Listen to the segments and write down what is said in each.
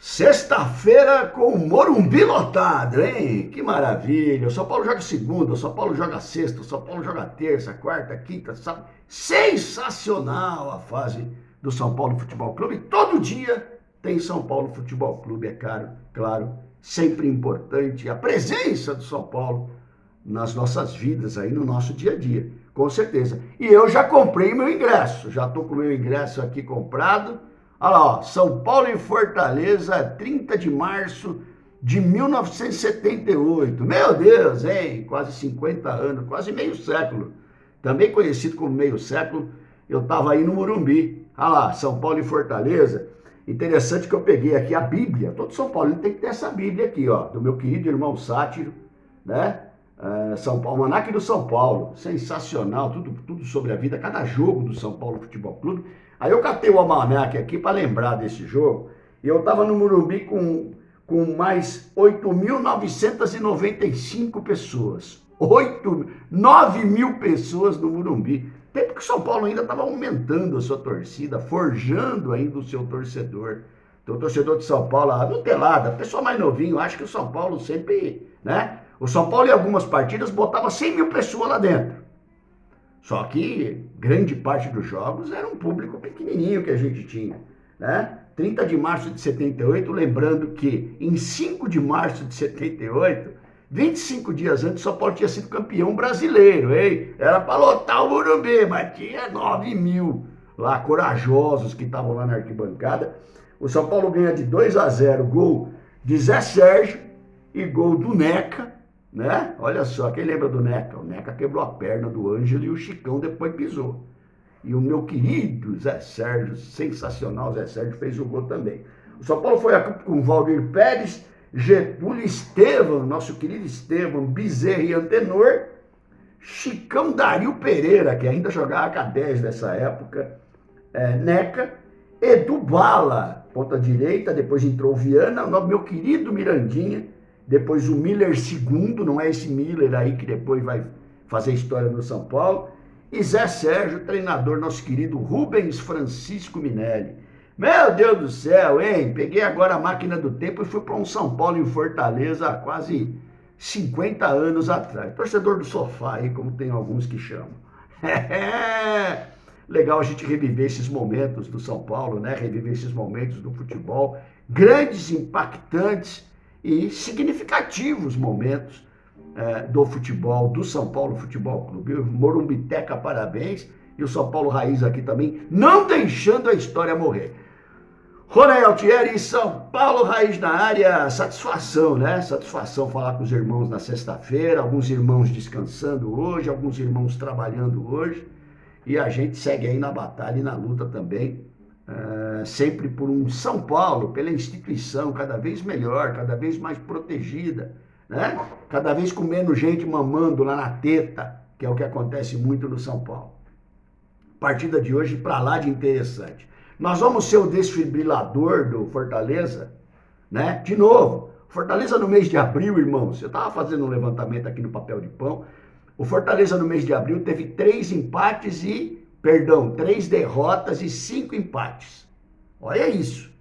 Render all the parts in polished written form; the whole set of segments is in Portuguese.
Sexta-feira com o Morumbi lotado, hein? Que maravilha! O São Paulo joga segunda, o São Paulo joga sexta, o São Paulo joga terça, quarta, quinta, sábado. Sensacional a fase do São Paulo Futebol Clube. Todo dia tem São Paulo Futebol Clube, é claro, sempre importante a presença do São Paulo nas nossas vidas, aí no nosso dia a dia, com certeza. E eu já comprei meu ingresso, já estou com o meu ingresso aqui comprado. Olha lá, ó, São Paulo e Fortaleza, 30 de março de 1978. Meu Deus, hein? Quase 50 anos, quase meio século. Também conhecido como meio século, eu estava aí no Morumbi. Olha lá, São Paulo e Fortaleza. Interessante que eu peguei aqui a Bíblia. Todo São Paulo tem que ter essa Bíblia aqui, ó, do meu querido irmão Sátiro, né? São Paulo, Almanaque do São Paulo, sensacional, tudo sobre a vida, cada jogo do São Paulo Futebol Clube. Aí eu catei o almanaque aqui para lembrar desse jogo, e eu estava no Morumbi com mais 8.995 pessoas, 9 mil pessoas no Morumbi, tempo que o São Paulo ainda estava aumentando a sua torcida, forjando ainda o seu torcedor. Então o torcedor de São Paulo, a nutelada, pessoal mais novinho, acha que o São Paulo sempre, né? O São Paulo, em algumas partidas, botava 100 mil pessoas lá dentro. Só que grande parte dos jogos era um público pequenininho que a gente tinha, né? 30 de março de 78, lembrando que em 5 de março de 78, 25 dias antes, o São Paulo tinha sido campeão brasileiro, hein? Era para lotar o Morumbi, mas tinha 9 mil lá, corajosos que estavam lá na arquibancada. O São Paulo ganha de 2-0, gol de Zé Sérgio e gol do Neca, né? Olha só, quem lembra do Neca? O Neca quebrou a perna do Ângelo e o Chicão depois pisou. E o meu querido Zé Sérgio, sensacional, Zé Sérgio fez o gol também. O São Paulo foi a campo com Valdir Pérez, Getúlio Estevam, nosso querido Estevam, Bezerra e Antenor, Chicão Dario Pereira, que ainda jogava com a 10 nessa época, Neca, Edu Bala, ponta direita, depois entrou o Viana, o meu querido Mirandinha, depois o Miller II, não é esse Miller aí que depois vai fazer história no São Paulo, e Zé Sérgio, treinador, nosso querido Rubens Francisco Minelli. Meu Deus do céu, hein? Peguei agora a máquina do tempo e fui para um São Paulo em Fortaleza há quase 50 anos atrás. Torcedor do sofá aí, como tem alguns que chamam. Legal a gente reviver esses momentos do São Paulo, né? Reviver esses momentos do futebol, grandes, impactantes e significativos momentos do futebol, do São Paulo Futebol Clube. Morumbiteca, parabéns. E o São Paulo Raiz aqui também, não deixando a história morrer. Ronei Altieri, São Paulo Raiz na área. Satisfação, né? Satisfação falar com os irmãos na sexta-feira. Alguns irmãos descansando hoje, alguns irmãos trabalhando hoje. E a gente segue aí na batalha e na luta também. Sempre por um São Paulo, pela instituição cada vez melhor, cada vez mais protegida, né? Cada vez com menos gente mamando lá na teta, que é o que acontece muito no São Paulo. Partida de hoje para lá de interessante. Nós vamos ser o desfibrilador do Fortaleza, né? De novo, Fortaleza no mês de abril, irmãos, eu estava fazendo um levantamento aqui no papel de pão, o Fortaleza no mês de abril teve 3 derrotas e 5 empates. Olha isso.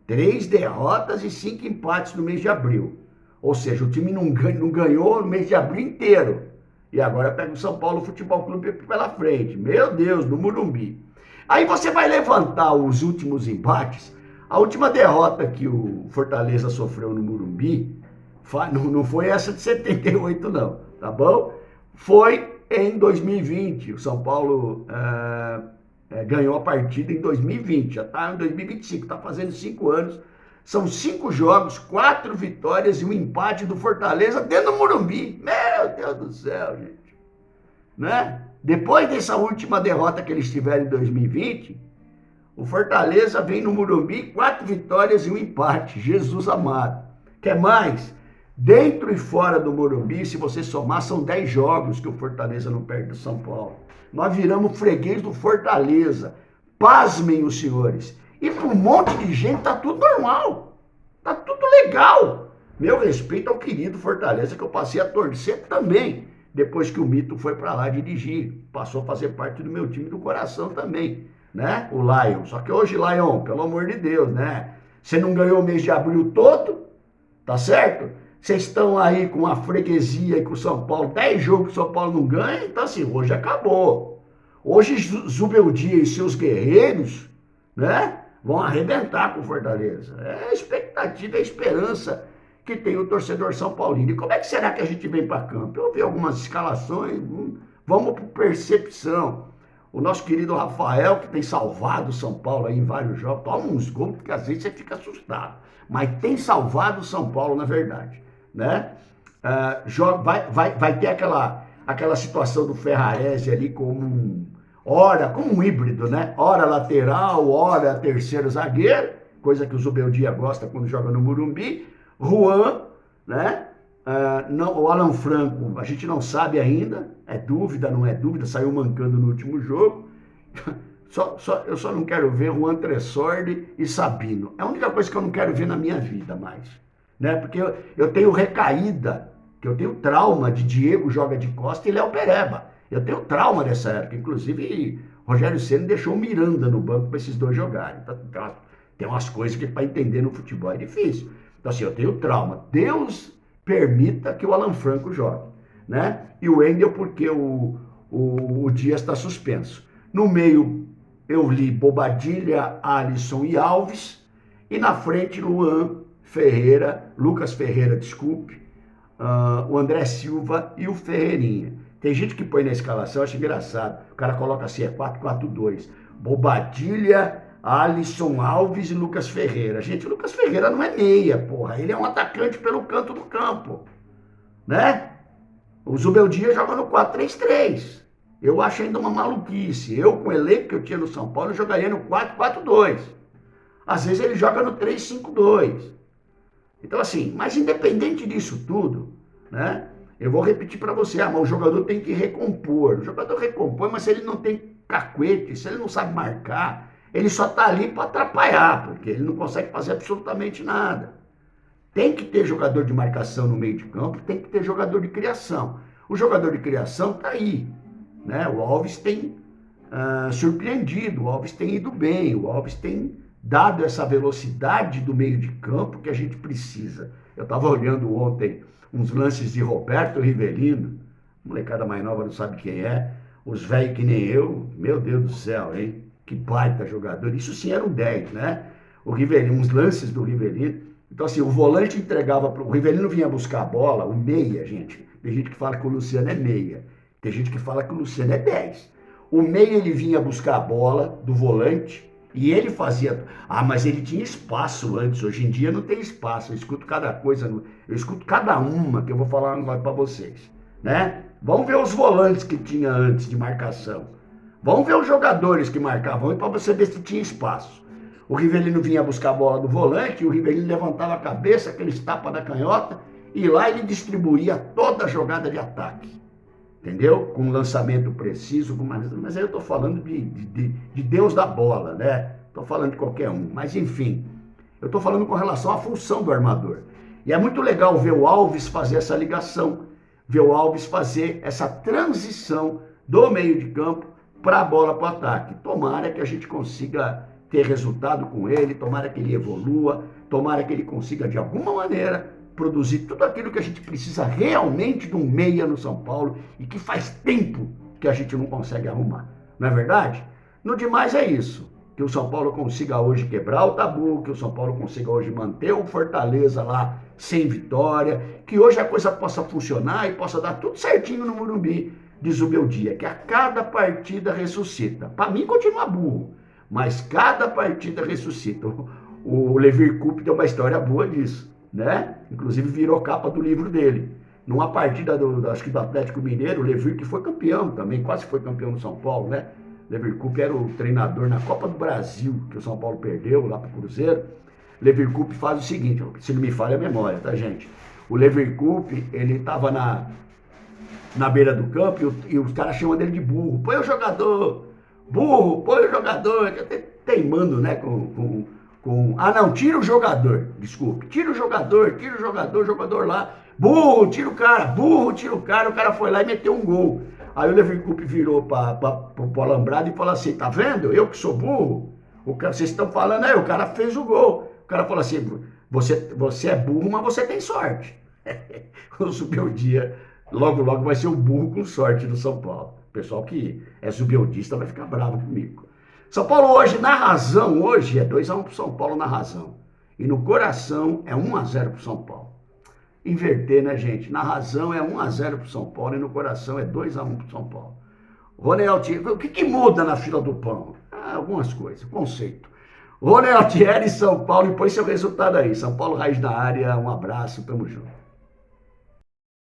3 derrotas e 5 empates no mês de abril. Ou seja, o time não ganhou no mês de abril inteiro. E agora pega o São Paulo Futebol Clube pela frente. Meu Deus, no Morumbi. Aí você vai levantar os últimos embates. A última derrota que o Fortaleza sofreu no Morumbi não foi essa de 78 não, tá bom? Foi em 2020, o São Paulo ganhou a partida em 2020, já está em 2025, está fazendo 5 anos, são 5 jogos, 4 vitórias e um empate do Fortaleza dentro do Morumbi. Meu Deus do céu, gente, né? Depois dessa última derrota que eles tiveram em 2020, o Fortaleza vem no Morumbi, 4 vitórias e um empate, Jesus amado. Quer mais? Dentro e fora do Morumbi, se você somar, são 10 jogos que o Fortaleza não perde do São Paulo. Nós viramos freguês do Fortaleza. Pasmem os senhores. E para um monte de gente tá tudo normal. Tá tudo legal. Meu respeito ao querido Fortaleza, que eu passei a torcer também. Depois que o Mito foi para lá dirigir. Passou a fazer parte do meu time do coração também, né? O Lion. Só que hoje, Lion, pelo amor de Deus, né? Você não ganhou o mês de abril todo, tá certo? Vocês estão aí com a freguesia e com o São Paulo, 10 jogos que o São Paulo não ganha, então assim, hoje acabou. Hoje Zubeldia e seus guerreiros, né, vão arrebentar com o Fortaleza. É a expectativa, é a esperança que tem o torcedor São Paulino. E como é que será que a gente vem para campo? Eu vi algumas escalações, vamos por percepção. O nosso querido Rafael, que tem salvado o São Paulo aí em vários jogos, toma uns gols que às vezes você fica assustado. Mas tem salvado o São Paulo, na verdade, né? Vai ter aquela situação do Ferrarese ali como um híbrido, né? Ora lateral, ora terceiro zagueiro, coisa que o Zubeldia gosta quando joga no Morumbi. Juan, né? Não, o Alan Franco, a gente não sabe ainda, é dúvida, não é dúvida, saiu mancando no último jogo. Eu só não quero ver Juan Tresorde e Sabino. É a única coisa que eu não quero ver na minha vida mais. Né? Porque eu tenho recaída, que eu tenho trauma de Diego joga de costa e Léo Pereba. Eu tenho trauma dessa época. Inclusive, Rogério Ceni deixou o Miranda no banco para esses dois jogarem. Então, tem umas coisas que para entender no futebol é difícil. Então, assim, eu tenho trauma. Deus permita que o Alan Franco jogue, né? E o Wendel porque o Dias está suspenso. No meio, eu li Bobadilha, Alisson e Alves. E na frente, Lucas Ferreira, desculpe, o André Silva e o Ferreirinha. Tem gente que põe na escalação, acho engraçado. O cara coloca assim, é 4-4-2. Bobadilha, Alisson Alves e Lucas Ferreira. Gente, o Lucas Ferreira não é meia, porra. Ele é um atacante pelo canto do campo, né? O Zubeldia joga no 4-3-3. Eu acho ainda uma maluquice. Eu, com o elenco que eu tinha no São Paulo, eu jogaria no 4-4-2. Às vezes ele joga no 3-5-2. Então, assim, mas independente disso tudo, né? Eu vou repetir para você, mas o jogador tem que recompor. O jogador recompõe, mas se ele não tem cacuete, se ele não sabe marcar, ele só está ali para atrapalhar, porque ele não consegue fazer absolutamente nada. Tem que ter jogador de marcação no meio de campo, tem que ter jogador de criação. O jogador de criação está aí, né? O Alves tem surpreendido, o Alves tem ido bem, o Alves tem dado essa velocidade do meio de campo que a gente precisa. Eu estava olhando ontem uns lances de Roberto Rivelino, molecada mais nova não sabe quem é, os velhos que nem eu, meu Deus do céu, hein? Que baita jogador, isso sim era um 10, né? O Rivelino, uns lances do Rivelino. Então assim, o volante entregava, o Rivelino vinha buscar a bola, o meia, gente. Tem gente que fala que o Luciano é meia, tem gente que fala que o Luciano é 10. O meia ele vinha buscar a bola do volante e ele fazia... mas ele tinha espaço antes, hoje em dia não tem espaço, eu escuto cada coisa, eu escuto cada uma que eu vou falar agora para vocês, né? Vamos ver os volantes que tinha antes de marcação. Vamos ver os jogadores que marcavam para você ver se tinha espaço. O Rivelino vinha buscar a bola do volante, o Rivelino levantava a cabeça, aqueles tapas da canhota, e lá ele distribuía toda a jogada de ataque. Entendeu? Com um lançamento preciso, mas aí eu estou falando de Deus da bola, né? Estou falando de qualquer um. Mas enfim, eu estou falando com relação à função do armador. E é muito legal ver o Alves fazer essa ligação, ver o Alves fazer essa transição do meio de campo para a bola para o ataque. Tomara que a gente consiga ter resultado com ele, tomara que ele evolua, tomara que ele consiga de alguma maneira produzir tudo aquilo que a gente precisa realmente de um meia no São Paulo e que faz tempo que a gente não consegue arrumar. Não é verdade? No demais é isso. Que o São Paulo consiga hoje quebrar o tabu, que o São Paulo consiga hoje manter o Fortaleza lá sem vitória, que hoje a coisa possa funcionar e possa dar tudo certinho no Morumbi de Zubeldia, que a cada partida ressuscita. Para mim continua burro, mas cada partida ressuscita. O Levir Coupe tem uma história boa disso, né? Inclusive virou capa do livro dele. Numa partida acho que do Atlético Mineiro, o Levir, que foi campeão também, quase foi campeão no São Paulo, né? Levir Coupe era o treinador na Copa do Brasil, que o São Paulo perdeu lá para o Cruzeiro. Levir Coupe faz o seguinte, se não me falha a memória, tá, gente? O Levir Coupe, ele estava na beira do campo e os caras chamam dele de burro. Põe o jogador, burro, põe o jogador, teimando, né, não, tira o jogador, desculpe, tira o jogador lá, burro, tira o cara, o cara foi lá e meteu um gol. Aí o Levir Coupe virou para o Alambrado e falou assim, tá vendo, eu que sou burro, vocês estão falando, o cara fez o gol. cara fala assim, você é burro, mas você tem sorte. O Zubeldia, logo, logo vai ser o burro com sorte do São Paulo. O pessoal que é zubeldista vai ficar bravo comigo. São Paulo hoje, na razão, hoje é 2-1 pro São Paulo na razão. E no coração é 1-0 pro São Paulo. Inverter, né, gente? Na razão é 1-0 pro São Paulo e no coração é 2-1 pro São Paulo. Rony Altieri, o que muda na fila do pão? Algumas coisas, conceito. Rony Altieri, São Paulo, e põe seu resultado aí. São Paulo, Raiz da Área, um abraço, tamo junto.